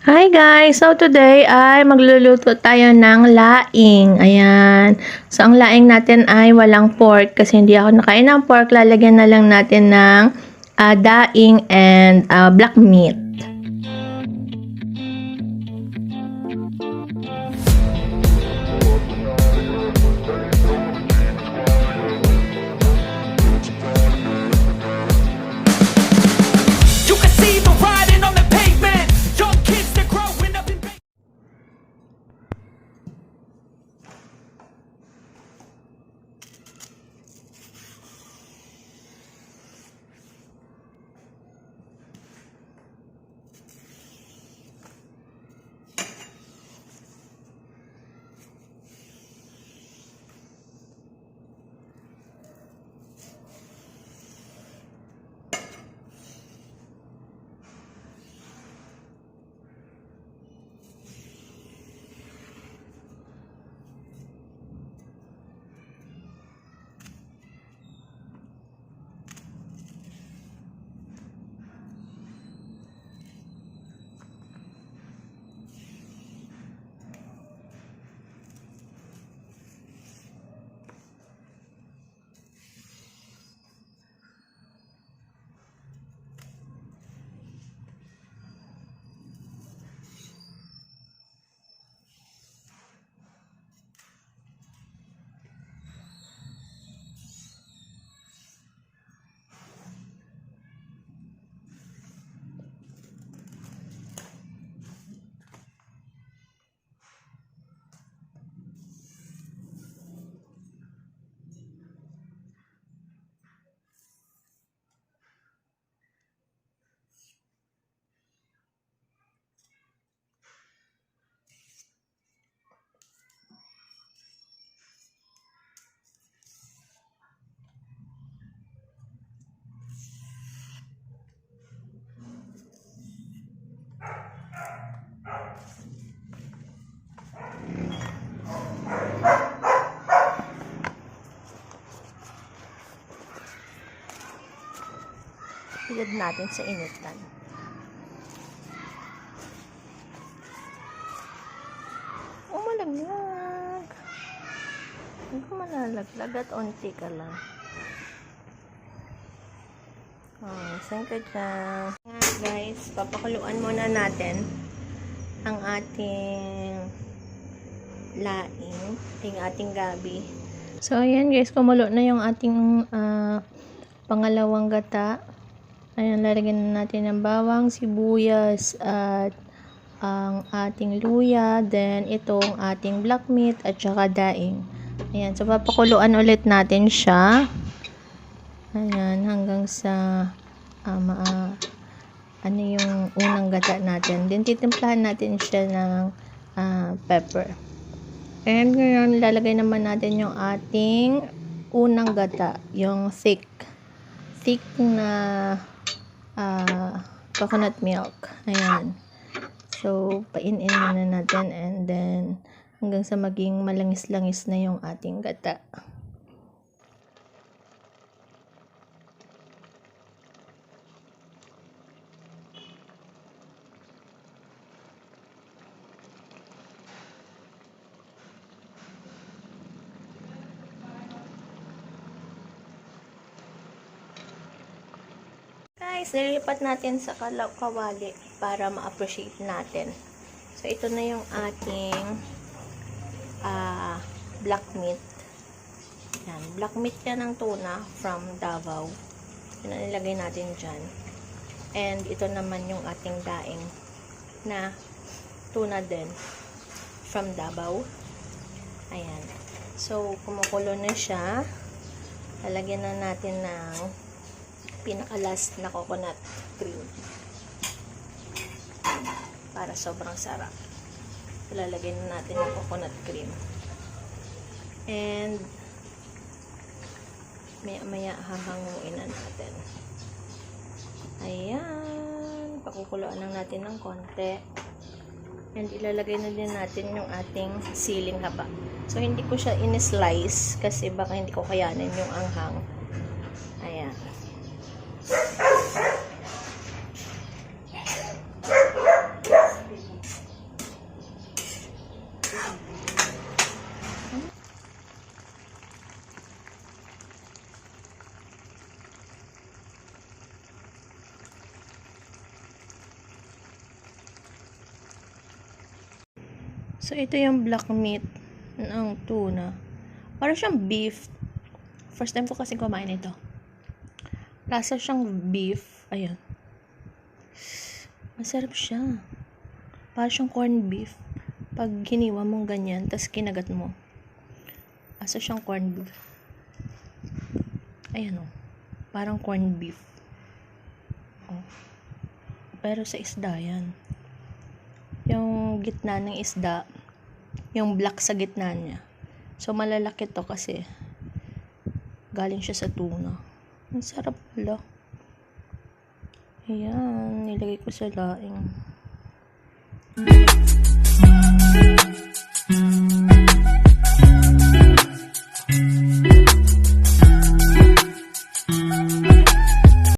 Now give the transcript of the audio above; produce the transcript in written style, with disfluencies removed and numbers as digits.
Hi guys! So today ay magluluto tayo ng laing. Ayan. So ang laing natin ay walang pork kasi hindi ako nakain ng pork. Lalagyan na lang natin ng daing and black meat. Ilad natin sa initan. Malaglag. Hindi ko malalaglag at onti ka lang. Saan ka dyan? Guys, papakuluan muna natin ang ating laing, ating gabi. So, ayan guys, kumulo na yung ating pangalawang gata. Ayan, lalagyan natin ng bawang, sibuyas, at ang ating luya, then itong ating black meat, at saka daing. Ayan, so papakuluan ulit natin siya. Ayan, hanggang sa ano yung unang gata natin. Then, titimplahan natin siya ng pepper. And ngayon, lalagay naman natin yung ating unang gata, yung thick na coconut milk. Ayan. So, painin muna natin and then hanggang sa maging malangis-langis na yung ating gata. Guys, nililipat natin sa kawali para ma-appreciate natin. So, ito na yung ating black meat. Yan. Black meat yan ng tuna from Davao. Yan ang nilagay natin dyan. And ito naman yung ating daing na tuna din from Davao. Ayan. So, kumukulo na siya. Lalagyan na natin ng pinaka-last na coconut cream para sobrang sarap. Ilalagay na natin yung coconut cream and maya hahanguin na natin. Ayan, pakukuluan lang natin ng konti and ilalagay na din natin yung ating siling haba. So hindi ko siya in-slice kasi baka hindi ko kayanin yung anghang. Ayan. So, ito yung black meat ng tuna. Parang siyang beef. First time ko kasi kumain ito. Lasa siyang beef. Ayan. Masarap siya. Parang siyang corned beef. Pag hiniwa mong ganyan, tas kinagat mo. Lasa siyang corned beef. Ayan o. Parang corned beef. Oh. Pero sa isda yan. Yung gitna ng isda, yung black sa gitna niya. So, malalaki to kasi galing siya sa tuna. Ang sarap pala. Ayan, nilagay ko sa laing.